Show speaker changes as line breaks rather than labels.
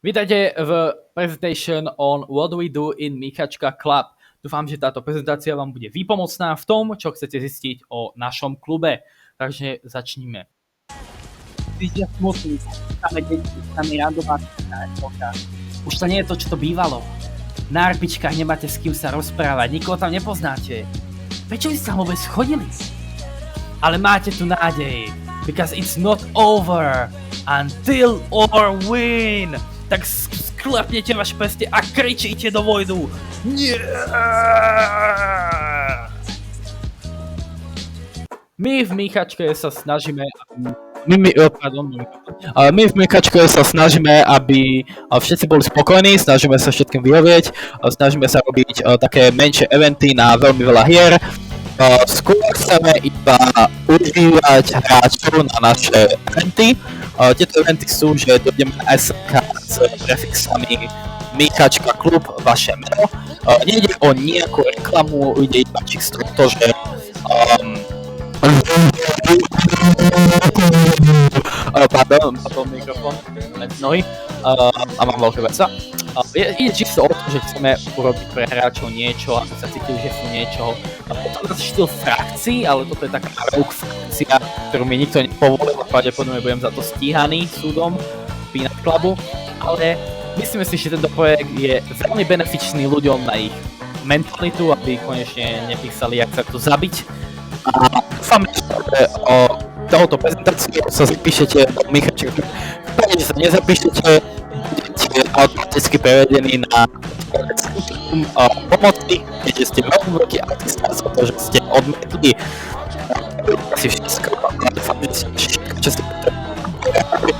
Vítajte v presentation on What We Do in Michačka Club. Dúfam, že táto prezentácia vám bude výpomocná v tom, čo chcete zistiť o našom klube. Takže začníme. Už to nie je to, čo to bývalo. Na arpičkách nemáte s kým sa rozprávať, nikoho tam nepoznáte. Prečo by ste tam vôbec chodili? Ale máte tu nádej, because it's not over until or win. Tak sklepnete vaše peste a kričíte do vojnu. Nie! My v Michačke sa snažíme, aby všetci boli spokojní, snažíme sa všetkým vyhovieť, snažíme sa robiť také menšie eventy na veľmi veľa hier. Skôr chceme iba užívať hráčov na naše eventy. Tieto eventy sú, že dojdeme na SNK s prefixami Michačka klub, vaše meno. Nejde o nejakú reklamu, ide iba čisto to, že pardon, mikrofón medzi nohy a mám veľké vesa. Ide čisto o to, že chceme urobiť pre hráčov niečo, aby sa cítili, že sú niečo. Potom je štýl frakcií, ale toto je taká rogue frakcia, ktorú mi nikto nepovolil a pravdepodobne budem za to stíhaný súdom Peanut Clubu. Ale myslíme si, že tento projekt je veľmi benefičný ľuďom na ich mentalitu, aby konečne nepísali, jak sa tu zabiť. A dúfam, že o tohoto prezentáciu sa zapíšete do Michačka. Keď sa nezapíšete, budete automaticky prevedení na centrum pomoci, keďže ste veľmi veľký artista za to, že ste odmietli asi všetko. Dúfam, že ste všetko, čo ste potrebovali.